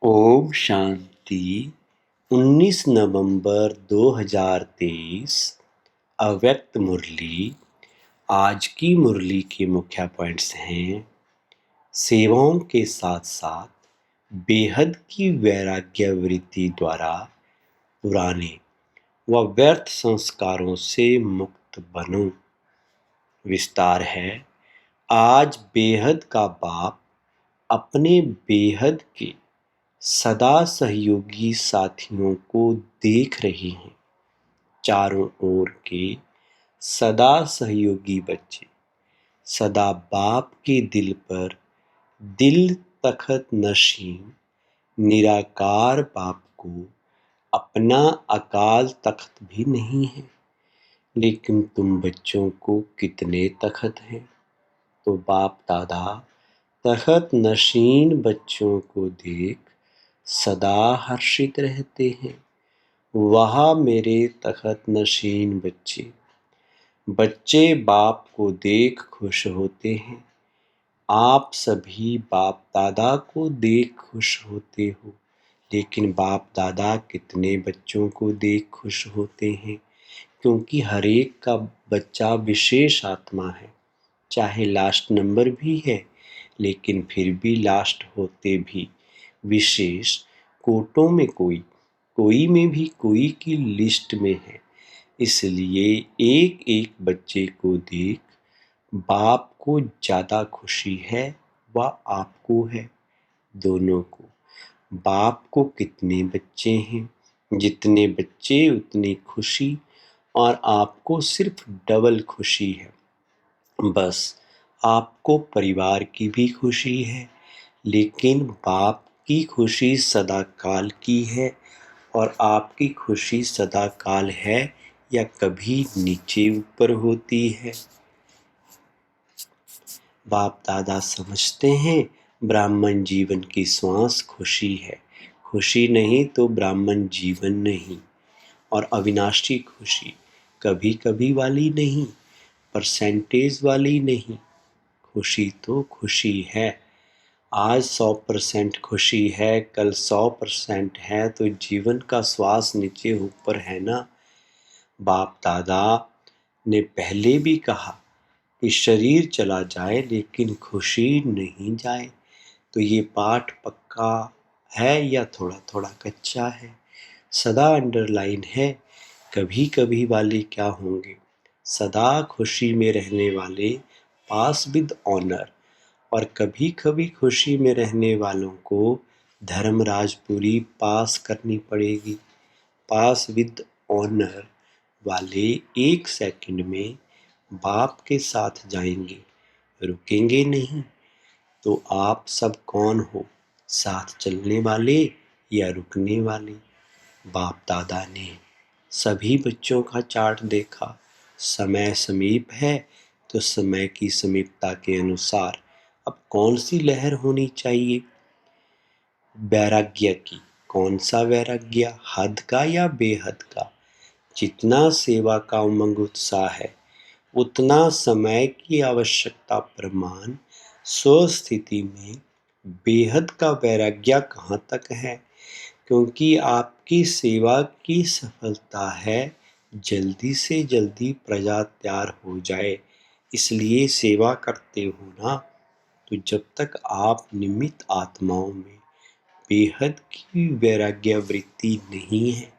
ओम शांति। 19 नवंबर 2023 अव्यक्त मुरली। आज की मुरली के मुख्य पॉइंट्स हैं: सेवाओं के साथ साथ बेहद की वैराग्य वृत्ति द्वारा पुराने व व्यर्थ संस्कारों से मुक्त बनो। विस्तार है। आज बेहद का बाप अपने बेहद के सदा सहयोगी साथियों को देख रहे हैं। चारों ओर के सदा सहयोगी बच्चे सदा बाप के दिल पर दिल तखत नशीन निराकार बाप को अपना अकाल तख्त भी नहीं है। लेकिन तुम बच्चों को कितने तखत हैं? तो बाप दादा तखत नशीन बच्चों को देख सदा हर्षित रहते हैं। वहाँ मेरे तखत नशीन बच्चे बाप को देख खुश होते हैं। आप सभी बाप दादा को देख खुश होते हो, लेकिन बाप दादा कितने बच्चों को देख खुश होते हैं? क्योंकि हर एक का बच्चा विशेष आत्मा है। चाहे लास्ट नंबर भी है, लेकिन फिर भी लास्ट होते भी विशेष कोटों में कोई में भी कोई की लिस्ट में है। इसलिए एक एक बच्चे को देख बाप को ज़्यादा खुशी है व आपको है, दोनों को। बाप को कितने बच्चे हैं? जितने बच्चे उतनी खुशी, और आपको सिर्फ डबल खुशी है। बस आपको परिवार की भी खुशी है, लेकिन बाप की खुशी सदा काल की है, और आपकी खुशी सदा काल है या कभी नीचे ऊपर होती है। बाप दादा समझते हैं ब्राह्मण जीवन की श्वास खुशी है। खुशी नहीं तो ब्राह्मण जीवन नहीं। और अविनाशी खुशी कभी कभी वाली नहीं, परसेंटेज वाली नहीं। खुशी तो खुशी है। आज 100% खुशी है, कल 100% है, तो जीवन का श्वास नीचे ऊपर है ना। बाप दादा ने पहले भी कहा कि शरीर चला जाए लेकिन खुशी नहीं जाए। तो ये पाठ पक्का है या थोड़ा थोड़ा कच्चा है? सदा अंडरलाइन है। कभी कभी वाले क्या होंगे? सदा खुशी में रहने वाले पास विद ऑनर। और कभी कभी खुशी में रहने वालों को धर्मराजपुरी पास करनी पड़ेगी। पास विद ऑनर वाले 1 सेकंड में बाप के साथ जाएंगे, रुकेंगे नहीं। तो आप सब कौन हो? साथ चलने वाले या रुकने वाले? बाप दादा ने सभी बच्चों का चार्ट देखा। समय समीप है, तो समय की समीपता के अनुसार अब कौन सी लहर होनी चाहिए? वैराग्य की। कौन सा वैराग्य? हद का या बेहद का? जितना सेवा का उमंग उत्साह है, उतना समय की आवश्यकता प्रमाण स्वस्थिति में बेहद का वैराग्य कहाँ तक है? क्योंकि आपकी सेवा की सफलता है जल्दी से जल्दी प्रजा तैयार हो जाए। इसलिए सेवा करते हो ना। तो जब तक आप निमित्त आत्माओं में बेहद की वैराग्य वृत्ति नहीं है,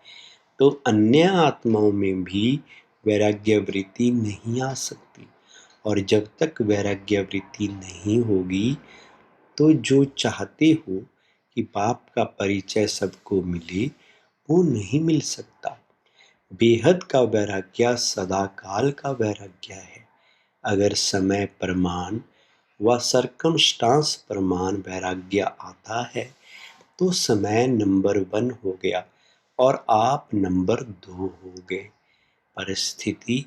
तो अन्य आत्माओं में भी वैराग्य वृत्ति नहीं आ सकती। और जब तक वैराग्य वृत्ति नहीं होगी, तो जो चाहते हो कि बाप का परिचय सबको मिले, वो नहीं मिल सकता। बेहद का वैराग्य सदा काल का वैराग्य है। अगर समय प्रमाण व सरकमस्टांस प्रमाण वैराग्य आता है, तो समय नंबर 1 हो गया और आप नंबर 2 हो गए। परिस्थिति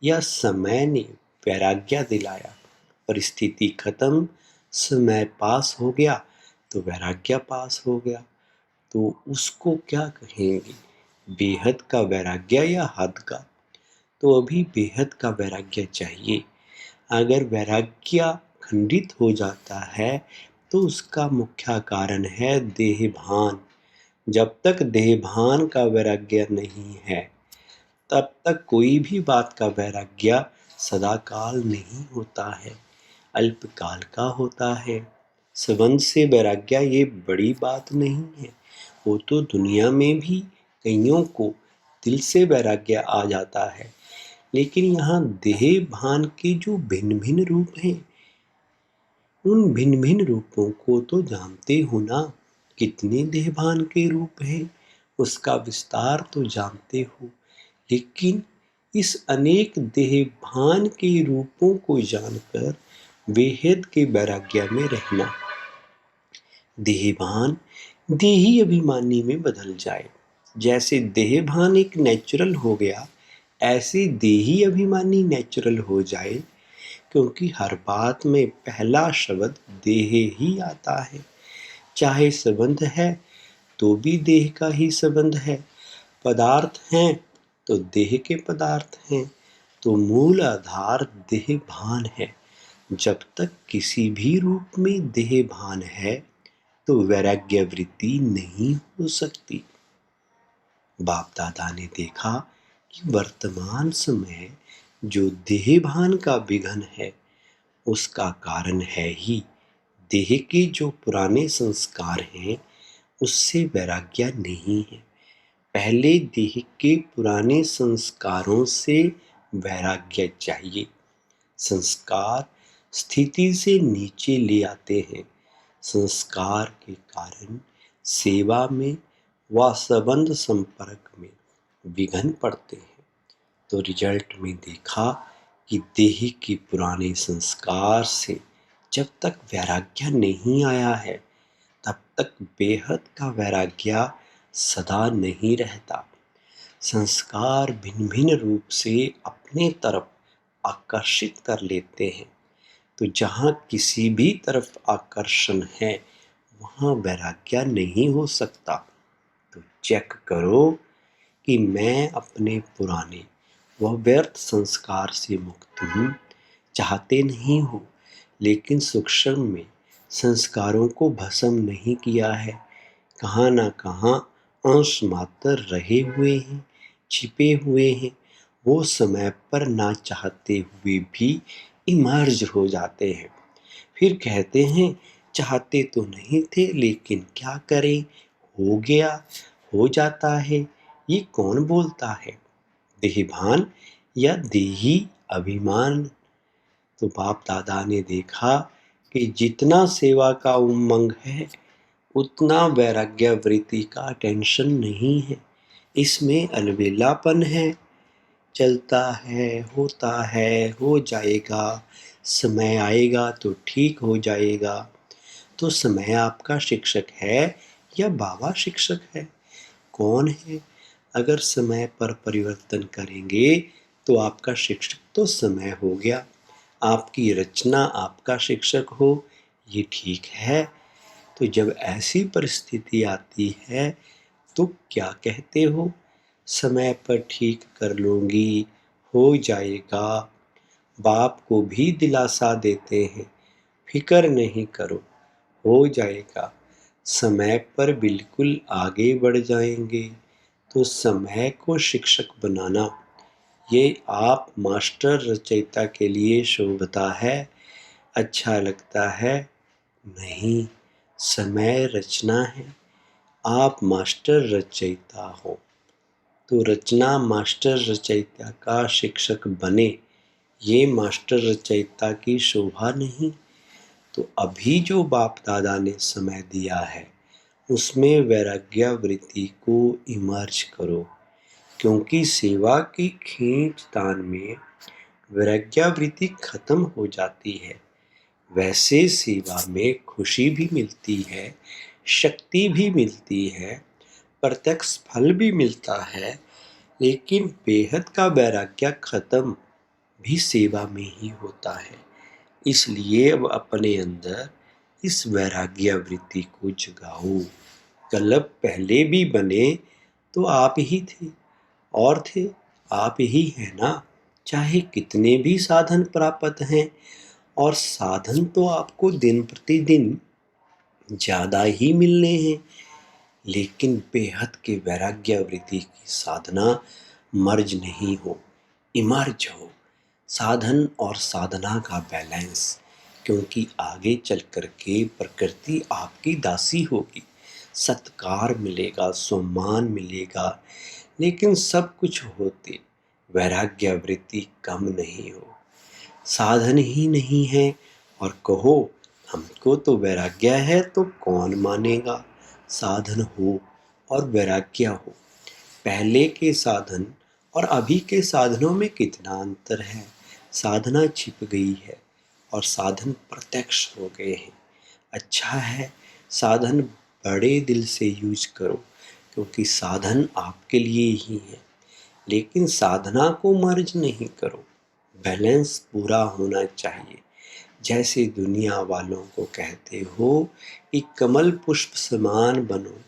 या समय ने वैराग्य दिलाया, परिस्थिति खत्म, समय पास हो गया, तो वैराग्य पास हो गया। तो उसको क्या कहेंगे? बेहद का वैराग्य या हद का? तो अभी बेहद का वैराग्य चाहिए। अगर वैराग्य खंडित हो जाता है, तो उसका मुख्य कारण है देहभान। जब तक देहभान का वैराग्य नहीं है, तब तक कोई भी बात का वैराग्य सदाकाल नहीं होता है, अल्पकाल का होता है। संबंध से वैराग्य ये बड़ी बात नहीं है। वो तो दुनिया में भी कईयों को दिल से वैराग्य आ जाता है, लेकिन यहाँ देह भान के जो भिन्न भिन्न रूप हैं, उन भिन्न भिन्न रूपों को तो जानते हो ना। कितने देह भान के रूप हैं, उसका विस्तार तो जानते हो, लेकिन इस अनेक देह भान के रूपों को जानकर बेहद के वैराग्य में रहना। देहभान देही अभिमानी में बदल जाए। जैसे देहभान एक नेचुरल हो गया, ऐसे देही अभिमानी नेचुरल हो जाए, क्योंकि हर बात में पहला शब्द देह ही आता है। चाहे संबंध है तो भी देह का ही संबंध है, पदार्थ हैं तो देह के पदार्थ हैं, तो मूल आधार देह भान है। जब तक किसी भी रूप में देह भान है तो वैराग्य वृत्ति नहीं हो सकती। बाप दादा ने देखा कि वर्तमान समय जो देह भान का विघन है, उसका कारण है ही देह के जो पुराने संस्कार हैं, उससे वैराग्य नहीं है। पहले देह के पुराने संस्कारों से वैराग्य चाहिए। संस्कार स्थिति से नीचे ले आते हैं। संस्कार के कारण सेवा में व संबंध संपर्क में विघन पड़ते हैं। तो रिजल्ट में देखा कि देह के पुराने संस्कार से जब तक वैराग्य नहीं आया है, तब तक बेहद का वैराग्य सदा नहीं रहता। संस्कार भिन्न भिन्न रूप से अपने तरफ आकर्षित कर लेते हैं, तो जहाँ किसी भी तरफ आकर्षण है, वहाँ वैराग्य नहीं हो सकता। तो चेक करो कि मैं अपने पुराने व व्यर्थ संस्कार से मुक्त हूँ। चाहते नहीं हो, लेकिन सूक्ष्म में संस्कारों को भस्म नहीं किया है। कहाँ ना कहाँ अंश मात्र रहे हुए हैं, छिपे हुए हैं। वो समय पर ना चाहते हुए भी इमर्ज हो जाते हैं। फिर कहते हैं चाहते तो नहीं थे, लेकिन क्या करें, हो गया, हो जाता है। ये कौन बोलता है, देहभान या देही अभिमान? तो बाप दादा ने देखा कि जितना सेवा का उमंग है, उतना वैराग्य वृत्ति का टेंशन नहीं है। इसमें अलबेलापन है, चलता है, होता है, हो जाएगा, समय आएगा तो ठीक हो जाएगा। तो समय आपका शिक्षक है या बाबा शिक्षक है? कौन है? अगर समय पर परिवर्तन करेंगे तो आपका शिक्षक तो समय हो गया। आपकी रचना आपका शिक्षक हो, ये ठीक है। तो जब ऐसी परिस्थिति आती है तो क्या कहते हो, समय पर ठीक कर लूँगी, हो जाएगा। बाप को भी दिलासा देते हैं, फिक्र नहीं करो, हो जाएगा, समय पर बिल्कुल आगे बढ़ जाएंगे। तो समय को शिक्षक बनाना, ये आप मास्टर रचयिता के लिए शोभता है, अच्छा लगता है? नहीं, समय रचना है, आप मास्टर रचयिता हो। तो रचना मास्टर रचयिता का शिक्षक बने, ये मास्टर रचयिता की शोभा नहीं। तो अभी जो बाप दादा ने समय दिया है, उसमें वैराग्य वृत्ति को इमर्ज करो, क्योंकि सेवा की खींचतान में वैराग्य वृत्ति खत्म हो जाती है। वैसे सेवा में खुशी भी मिलती है, शक्ति भी मिलती है, प्रत्यक्ष फल भी मिलता है, लेकिन बेहद का वैराग्य खत्म भी सेवा में ही होता है। इसलिए अब अपने अंदर इस वैराग्य वृत्ति को जगाओ। कल्प पहले भी बने तो आप ही थे, और थे आप ही हैं ना। चाहे कितने भी साधन प्राप्त हैं, और साधन तो आपको दिन प्रतिदिन ज़्यादा ही मिलने हैं। लेकिन बेहद के वैराग्य वृत्ति की साधना मर्ज नहीं हो, इमर्ज हो। साधन और साधना का बैलेंस, क्योंकि आगे चल कर के प्रकृति आपकी दासी होगी। सत्कार मिलेगा, सम्मान मिलेगा, लेकिन सब कुछ होते वैराग्य वृत्ति कम नहीं हो। साधन ही नहीं है और कहो हमको तो वैराग्य है, तो कौन मानेगा। साधन हो और वैराग्य हो। पहले के साधन और अभी के साधनों में कितना अंतर है। साधना छिप गई है और साधन प्रत्यक्ष हो गए हैं। अच्छा है, साधन बड़े दिल से यूज करो, क्योंकि साधन आपके लिए ही है। लेकिन साधना को मर्ज नहीं करो, बैलेंस पूरा होना चाहिए। जैसे दुनिया वालों को कहते हो कि कमल पुष्प समान बनो,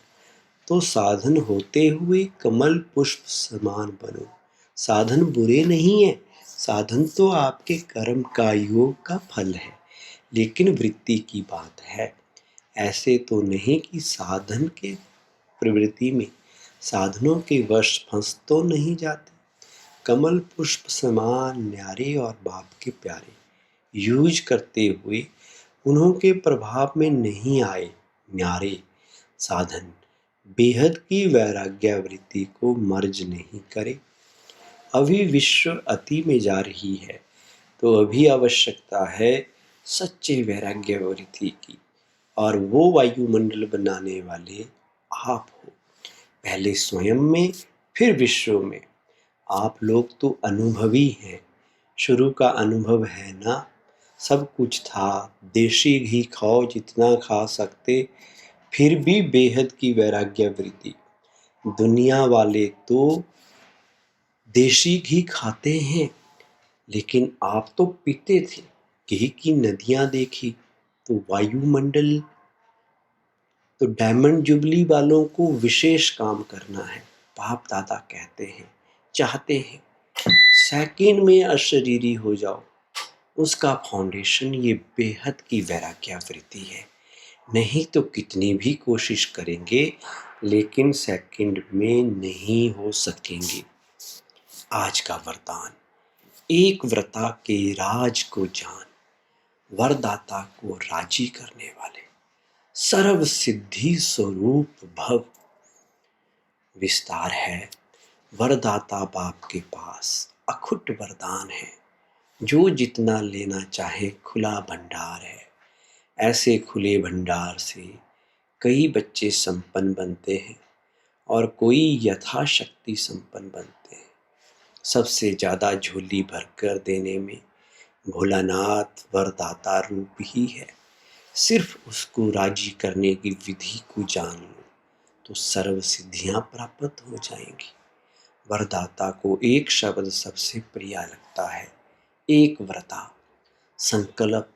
तो साधन होते हुए कमल पुष्प समान बनो। साधन बुरे नहीं है, साधन तो आपके कर्म का योग का फल है, लेकिन वृत्ति की बात है। ऐसे तो नहीं कि साधन के प्रवृत्ति में साधनों के वश फंस तो नहीं जाते। कमल पुष्प समान न्यारे और बाप के प्यारे यूज करते हुए उन्हों के प्रभाव में नहीं आए न्यारे। साधन बेहद की वैराग्य वृत्ति को मर्ज नहीं करे। अभी विश्व अति में जा रही है, तो अभी आवश्यकता है सच्चे वैराग्य वृत्ति की, और वो वायुमंडल बनाने वाले आप हो। पहले स्वयं में, फिर विश्व में। आप लोग तो अनुभवी हैं, शुरू का अनुभव है ना। सब कुछ था, देशी घी खाओ जितना खा सकते, फिर भी बेहद की वैराग्य वृत्ति। दुनिया वाले तो देशी घी खाते हैं, लेकिन आप तो पीते थे। घी की नदियां देखी तो वायुमंडल। तो डायमंड जुबली वालों को विशेष काम करना है। बाप दादा कहते हैं, चाहते हैं सेकंड में अशरीरी हो जाओ। उसका फाउंडेशन ये बेहद की वैराग्य वृत्ति है। नहीं तो कितनी भी कोशिश करेंगे, लेकिन सेकंड में नहीं हो सकेंगे। आज का वरदान, एक व्रता के राज को जान, वरदाता को राजी करने वाले, सर्व सिद्धि स्वरूप भव। विस्तार है, वरदाता बाप के पास अखुट वरदान है। जो जितना लेना चाहे खुला भंडार है। ऐसे खुले भंडार से कई बच्चे संपन्न बनते हैं और कोई यथाशक्ति संपन्न बनते हैं। सबसे ज़्यादा झोली भरकर देने में भोलानाथ वरदाता रूप ही है। सिर्फ उसको राजी करने की विधि को जान लो तो सर्व सिद्धियां प्राप्त हो जाएंगी। वरदाता को एक शब्द सबसे प्रिय लगता है, एक व्रता। संकल्प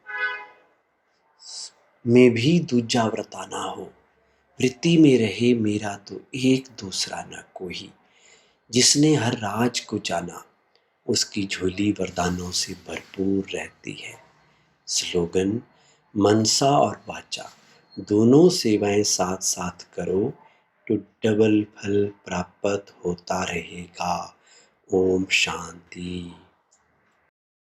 में भी दूजा व्रता ना हो, वृत्ति में रहे मेरा तो एक दूसरा न कोई। जिसने हर राज को जाना, उसकी झोली वरदानों से भरपूर रहती है। स्लोगन, मनसा और वाचा दोनों सेवाएं साथ साथ करो तो डबल फल प्राप्त होता रहेगा। ओम शांति।